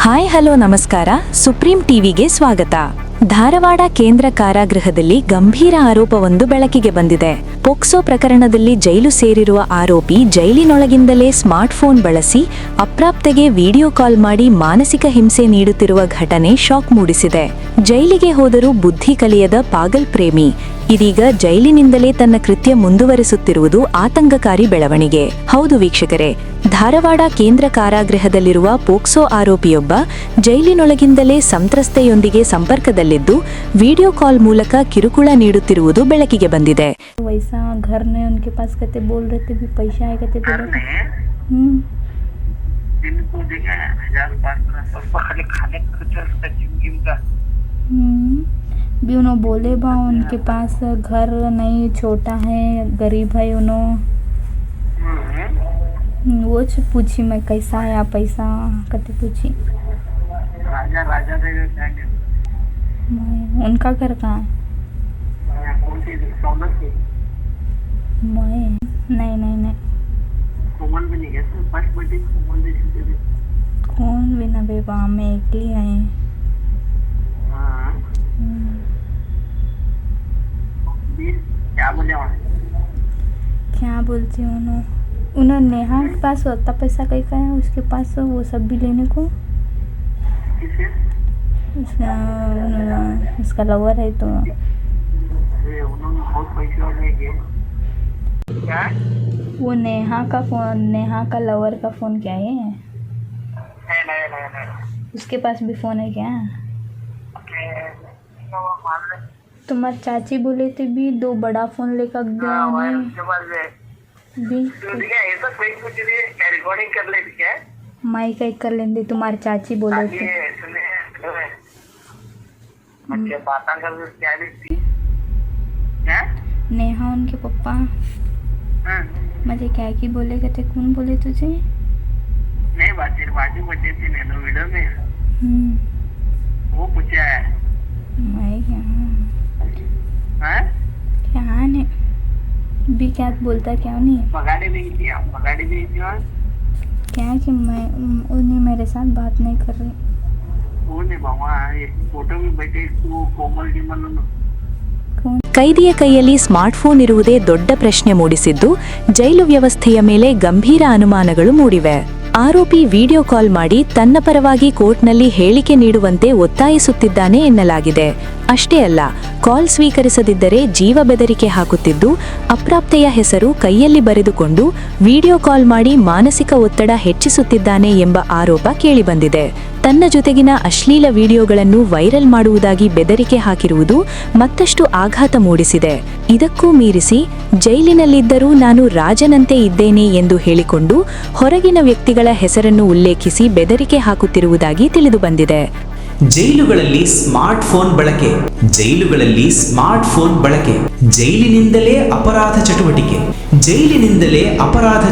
Hi hello ನಮಸ್ಕಾರ. Supreme ಟಿವಿಗೆ ಸ್ವಾಗತ. ಧಾರವಾಡ ಕೇಂದ್ರ ಕಾರಾಗೃಹದಲ್ಲಿ ಗಂಭೀರ ಆರೋಪವೊಂದು ಬೆಳಕಿಗೆ ಬಂದಿದೆ. ಪೋಕ್ಸೋ ಪ್ರಕರಣದಲ್ಲಿ ಜೈಲು ಸೇರಿರುವ ಆರೋಪಿ ಜೈಲಿನೊಳಗಿಂದಲೇ ಸ್ಮಾರ್ಟ್ಫೋನ್ ಬಳಸಿ ಅಪ್ರಾಪ್ತೆಗೆ ವಿಡಿಯೋ ಕಾಲ್ ಮಾಡಿ ಮಾನಸಿಕ ಹಿಂಸೆ ನೀಡುತ್ತಿರುವ ಘಟನೆ ಶಾಕ್ ಮೂಡಿಸಿದೆ. ಜೈಲಿಗೆ ಹೋದರೂ ಬುದ್ಧಿ ಕಲಿಯದ ಪಾಗಲ್ ಪ್ರೇಮಿ ಇದೀಗ ಜೈಲಿನಿಂದಲೇ ತನ್ನ ಕೃತ್ಯ ಮುಂದುವರಿಸುತ್ತಿರುವುದು ಆತಂಕಕಾರಿ ಬೆಳವಣಿಗೆ. ಹೌದು ವೀಕ್ಷಕರೇ, ಧಾರವಾಡ ಕೇಂದ್ರ ಕಾರಾಗೃಹದಲ್ಲಿರುವ ಪೋಕ್ಸೋ ಆರೋಪಿಯೊಬ್ಬ ಜೈಲಿನೊಳಗಿಂದಲೇ ಸಂತ್ರಸ್ತೆಯೊಂದಿಗೆ ಸಂಪರ್ಕದಲ್ಲಿದ್ದು ವಿಡಿಯೋ ಕಾಲ್ ಮೂಲಕ ಕಿರುಕುಳ ನೀಡುತ್ತಿರುವುದು ಬೆಳಕಿಗೆ ಬಂದಿದೆ. भी उन्होंने बोले बा उनके पास घर नहीं, छोटा है, गरीब है उन्होंने। वो पूछी मैं कैसा आया पैसा कते पूछी। राजा उनका घर कहाँ है? मैं नहीं कौन भी ना बेबा, मैं एकली है। क्या बोलती हूँ उन्होंने नेहा के पास उतना पैसा कहीं का है, उसके पास वो सब भी लेने को। उसका लवर है तो वो नेहा का लवर का फोन क्या है? उसके पास भी फोन है क्या? तुम्हारी चाची बोले थे भी 2 बड़ा फोन लेकर गया माइक कर लेंगे। तुम्हारी चाची बोले थे नेहा उनके पापा मुझे क्या की बोले कहते, कौन बोले तुझे? नहीं बाजू बच्चे थे ना वीडियो में वो पूछा है मैं क्या ने भी क्या बोलता क्या नहीं पगाड़ी भी क्या कि मैं उन्हें मेरे साथ बात नहीं कर रही। वो नहीं बाबा फोटो में बैठे वो कोमल गिमल ಕೈದಿಯ ಕೈಯಲ್ಲಿ ಸ್ಮಾರ್ಟ್ಫೋನ್ ಇರುವುದೇ ದೊಡ್ಡ ಪ್ರಶ್ನೆ ಮೂಡಿಸಿದ್ದು ಜೈಲು ವ್ಯವಸ್ಥೆಯ ಮೇಲೆ ಗಂಭೀರ ಅನುಮಾನಗಳು ಮೂಡಿವೆ. ಆರೋಪಿ ವಿಡಿಯೋ ಕಾಲ್ ಮಾಡಿ ತನ್ನ ಪರವಾಗಿ ಕೋರ್ಟ್ನಲ್ಲಿ ಹೇಳಿಕೆ ನೀಡುವಂತೆ ಒತ್ತಾಯಿಸುತ್ತಿದ್ದಾನೆ ಎನ್ನಲಾಗಿದೆ. ಅಷ್ಟೇ ಅಲ್ಲ, ಕಾಲ್ ಸ್ವೀಕರಿಸದಿದ್ದರೆ ಜೀವ ಬೆದರಿಕೆ ಹಾಕುತ್ತಿದ್ದು ಅಪ್ರಾಪ್ತೆಯ ಹೆಸರು ಕೈಯಲ್ಲಿ ಬರೆದುಕೊಂಡು ವಿಡಿಯೋ ಕಾಲ್ ಮಾಡಿ ಮಾನಸಿಕ ಒತ್ತಡ ಹೆಚ್ಚಿಸುತ್ತಿದ್ದಾನೆ ಎಂಬ ಆರೋಪ ಕೇಳಿಬಂದಿದೆ. ತನ್ನ ಜೊತೆಗಿನ ಅಶ್ಲೀಲ ವಿಡಿಯೋಗಳನ್ನು ವೈರಲ್ ಮಾಡುವುದಾಗಿ ಬೆದರಿಕೆ ಹಾಕಿರುವುದು ಮತ್ತಷ್ಟು ಆಘಾತ ಮೂಡಿಸಿದೆ. ಇದಕ್ಕೂ ಮೀರಿಸಿ ಜೈಲಿನಲ್ಲಿದ್ದರೂ ನಾನು ರಾಜನಂತೆ ಇದ್ದೇನೆ ಎಂದು ಹೇಳಿಕೊಂಡು ಹೊರಗಿನ ವ್ಯಕ್ತಿಗಳ ಹೆಸರನ್ನು ಉಲ್ಲೇಖಿಸಿ ಬೆದರಿಕೆ ಹಾಕುತ್ತಿರುವುದಾಗಿ ತಿಳಿದುಬಂದಿದೆ. ಜೈಲುಗಳಲ್ಲಿ ಸ್ಮಾರ್ಟ್ಫೋನ್ ಬಳಕೆ, ಜೈಲಿನಿಂದಲೇ ಅಪರಾಧ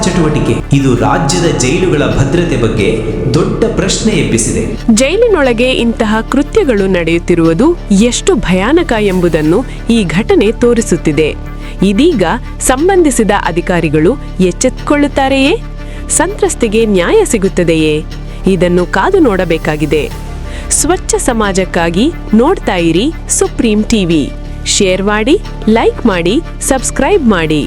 ಚಟುವಟಿಕೆ ಇದು ರಾಜ್ಯದ ಜೈಲುಗಳ ಭದ್ರತೆ ಬಗ್ಗೆ ದೊಡ್ಡ ಪ್ರಶ್ನೆ ಎಬ್ಬಿಸಿದೆ. ಜೈಲಿನೊಳಗೆ ಇಂತಹ ಕೃತ್ಯಗಳು ನಡೆಯುತ್ತಿರುವುದು ಎಷ್ಟು ಭಯಾನಕ ಎಂಬುದನ್ನು ಈ ಘಟನೆ ತೋರಿಸುತ್ತಿದೆ. ಇದೀಗ ಸಂಬಂಧಿಸಿದ ಅಧಿಕಾರಿಗಳು ಎಚ್ಚೆತ್ತುಕೊಳ್ಳುತ್ತಾರೆಯೇ? ಸಂತ್ರಸ್ತೆಗೆ ನ್ಯಾಯ ಸಿಗುತ್ತದೆಯೇ? ಇದನ್ನು ಕಾದು ನೋಡಬೇಕಾಗಿದೆ. ಸ್ವಚ್ಛ ಸಮಾಜಕ್ಕಾಗಿ ನೋಡ್ತಾ ಇರಿ ಸುಪ್ರೀಂ ಟಿವಿ. ಶೇರ್ ಮಾಡಿ, ಲೈಕ್ ಮಾಡಿ, ಸಬ್ಸ್ಕ್ರೈಬ್ ಮಾಡಿ.